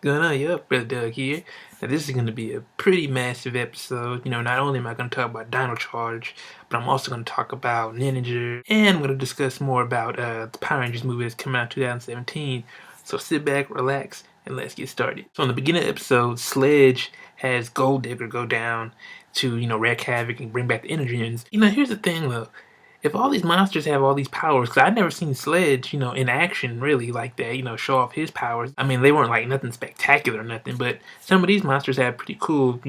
Going on? Yup, Brotha Doug here. Now, this is going to be a pretty massive episode. Not only am I going to talk about Dino Charge, but I'm also going to talk about Ninja, and I'm going to discuss more about the Power Rangers movie that's come out in 2017. So sit back, relax, and let's get started. So, in the beginning of the episode, Sledge has Gold Digger go down to, wreak havoc and bring back the Energians. Here's the thing, though. If all these monsters have all these powers, because I've never seen Sledge, in action really like that, show off his powers. I mean, they weren't like nothing spectacular or nothing, but some of these monsters have pretty cool,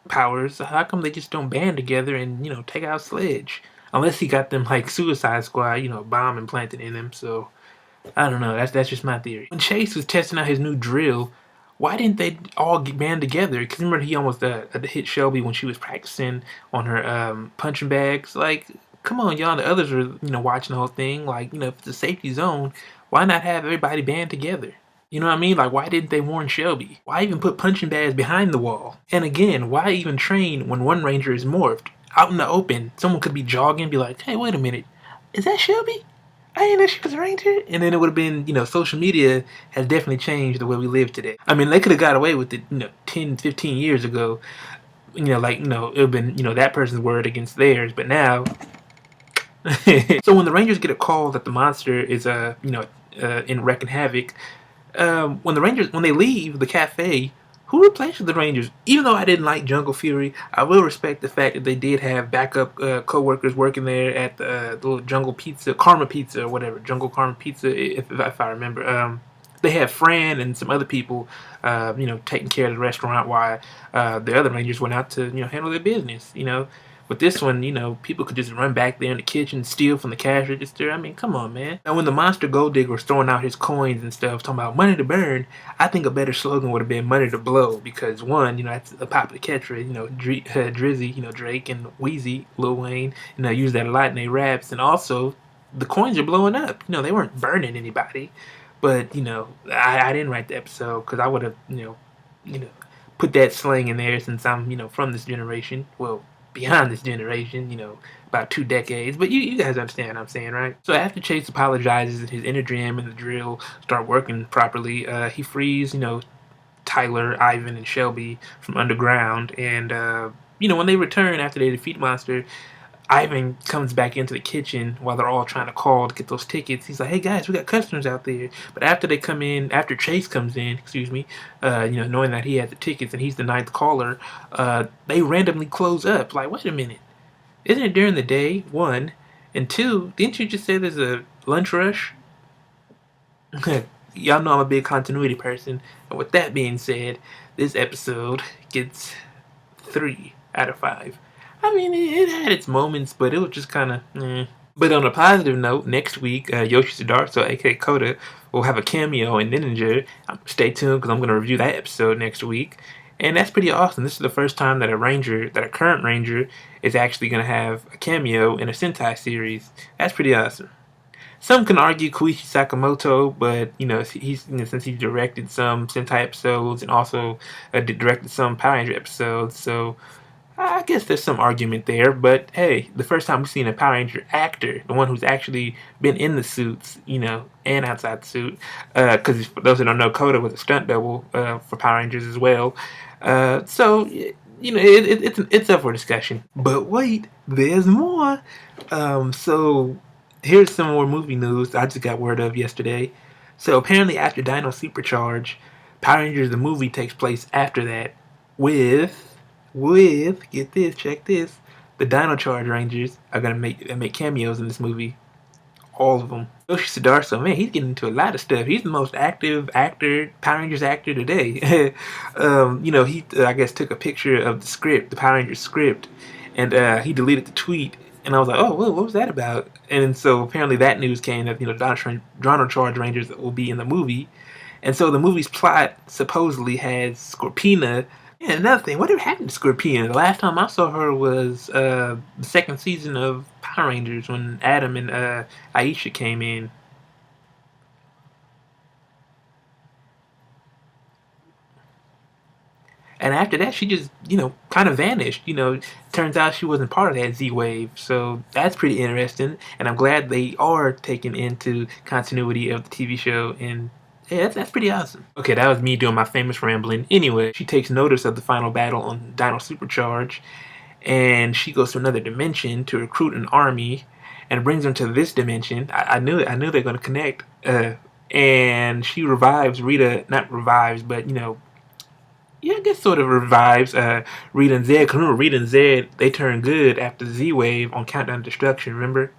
powers. So how come they just don't band together and, take out Sledge? Unless he got them like Suicide Squad, bomb implanted in them. So I don't know. That's just my theory. When Chase was testing out his new drill, why didn't they all band together? Because remember he almost hit Shelby when she was practicing on her punching bags. Like, come on, y'all. The others are watching the whole thing. Like, if it's a safety zone, why not have everybody band together? You know what I mean? Like, why didn't they warn Shelby? Why even put punching bags behind the wall? And again, why even train when one ranger is morphed? Out in the open, someone could be jogging and be like, hey, wait a minute. Is that Shelby? I didn't know she was a ranger. And then it would have been, social media has definitely changed the way we live today. I mean, they could have got away with it, 10, 15 years ago. It would have been, that person's word against theirs. But now, so when the Rangers get a call that the monster is, in wrecking havoc, when they leave the cafe, who replaces the Rangers? Even though I didn't like Jungle Fury, I will respect the fact that they did have backup co-workers working there at the little Jungle Pizza, Karma Pizza or whatever, Jungle Karma Pizza, if I remember. They had Fran and some other people, taking care of the restaurant while the other Rangers went out to, handle their business, With this one, people could just run back there in the kitchen, steal from the cash register. I mean, come on, man. Now, when the monster gold digger was throwing out his coins and stuff, talking about money to burn, I think a better slogan would have been money to blow because, one, that's a popular catchphrase. Drizzy, Drake and Wheezy, Lil Wayne, use that a lot in their raps. And also, the coins are blowing up. They weren't burning anybody. But, I didn't write the episode because I would have, put that slang in there since I'm, from this generation. Well, beyond this generation, about 2 decades. But you guys understand what I'm saying, right? So after Chase apologizes and his inner jam and the drill start working properly, he frees, Tyler, Ivan, and Shelby from underground. And, when they return after they defeat Monster, Ivan comes back into the kitchen while they're all trying to call to get those tickets. He's like, "Hey guys, we got customers out there." But after they come in, after Chase comes in, knowing that he has the tickets and he's the ninth caller, they randomly close up. Like, wait a minute, isn't it during the day? One, and two, didn't you just say there's a lunch rush? Y'all know I'm a big continuity person, and with that being said, this episode gets 3 out of 5. I mean, it had its moments, but it was just kind of. But on a positive note, next week, Yoshi Sudarso, aka Coda, will have a cameo in Ninja. Stay tuned because I'm going to review that episode next week. And that's pretty awesome. This is the first time that a current Ranger, is actually going to have a cameo in a Sentai series. That's pretty awesome. Some can argue Koichi Sakamoto, but he's since he directed some Sentai episodes and also directed some Power Ranger episodes, so I guess there's some argument there, but hey, the first time we've seen a Power Ranger actor, the one who's actually been in the suits, and outside the suit, because for those that don't know, Coda was a stunt double for Power Rangers as well. So it's up for discussion. But wait, there's more. So here's some more movie news I just got word of yesterday. So apparently, after Dino Supercharge, Power Rangers the movie takes place after that with get this, check this, the Dino Charge Rangers are gonna make cameos in this movie, all of them. Yoshi Sudarso, man, he's getting into a lot of stuff. He's the most active actor, Power Rangers actor today. He I guess took a picture of the script, the Power Rangers script, and he deleted the tweet. And I was like, oh, well, what was that about? And so apparently that news came that Dino Charge Rangers will be in the movie. And so the movie's plot supposedly has Scorpina. Yeah, another thing, whatever happened to Scorpina? The last time I saw her was the second season of Power Rangers when Adam and Aisha came in. And after that, she just, kind of vanished. Turns out she wasn't part of that Z Wave. So that's pretty interesting. And I'm glad they are taking into continuity of the TV show and Yeah, that's pretty awesome. Okay, that was me doing my famous rambling. Anyway, she takes notice of the final battle on Dino Supercharge, and she goes to another dimension to recruit an army, and brings them to this dimension. I knew it. I knew they're going to connect. And she revives Rita, not revives, but yeah, I guess sort of revives Rita and Zed. Cause remember, Rita and Zed, they turned good after Z-Wave on Countdown to Destruction. Remember?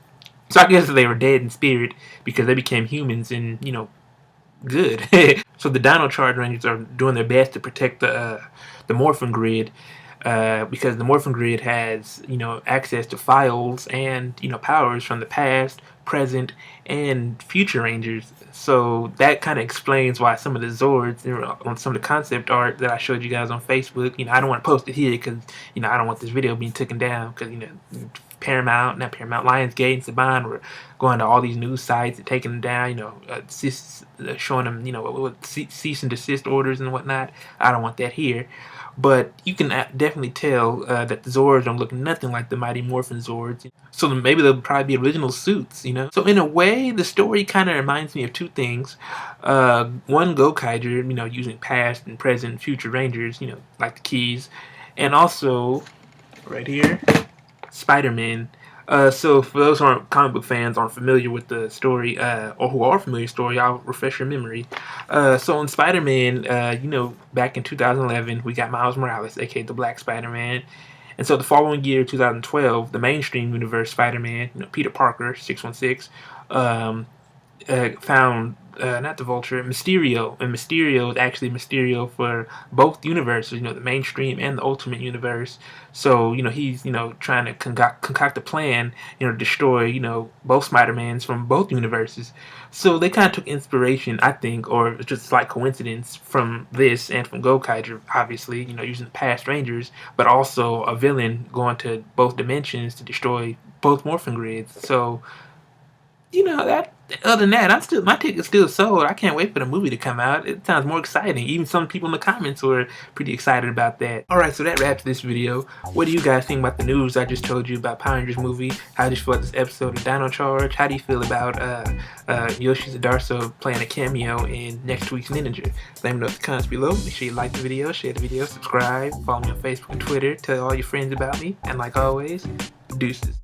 So I guess they were dead in spirit because they became humans and good. So the Dino Charge Rangers are doing their best to protect the Morphin Grid, because the Morphin Grid has access to files and powers from the past, present, and future Rangers. So that kind of explains why some of the Zords on some of the concept art that I showed you guys on Facebook. I don't want to post it here because I don't want this video being taken down because Paramount, not Paramount, Lionsgate and Saban were going to all these news sites and taking them down, showing them, cease and desist orders and whatnot. I don't want that here. But you can definitely tell that the Zords don't look nothing like the Mighty Morphin Zords. So maybe they'll probably be original suits. So in a way, the story kind of reminds me of two things. One, Gokaiger, using past and present and future Rangers, like the keys. And also, right here, Spider-Man. So for those who aren't comic book fans, aren't familiar with the story, or who are familiar with the story, I'll refresh your memory. So in Spider-Man, back in 2011, we got Miles Morales, aka the Black Spider-Man. And so the following year, 2012, the mainstream universe Spider-Man, Peter Parker, 616, found not the Vulture, Mysterio, and Mysterio is actually Mysterio for both universes, the mainstream and the Ultimate Universe. So he's trying to concoct a plan, to destroy both Spider-Mans from both universes. So they kind of took inspiration, I think, or just a slight coincidence from this and from Gokaiger, obviously, using the past Rangers, but also a villain going to both dimensions to destroy both Morphin Grids. So that. Other than that, my ticket's still sold. I can't wait for the movie to come out. It sounds more exciting. Even some people in the comments were pretty excited about that. Alright, so that wraps this video. What do you guys think about the news I just told you about Power Rangers movie? How did you feel about this episode of Dino Charge? How do you feel about Yoshi Zadarso playing a cameo in next week's Ninja? Let me know in the comments below. Make sure you like the video, share the video, subscribe, follow me on Facebook and Twitter, tell all your friends about me, and like always, deuces.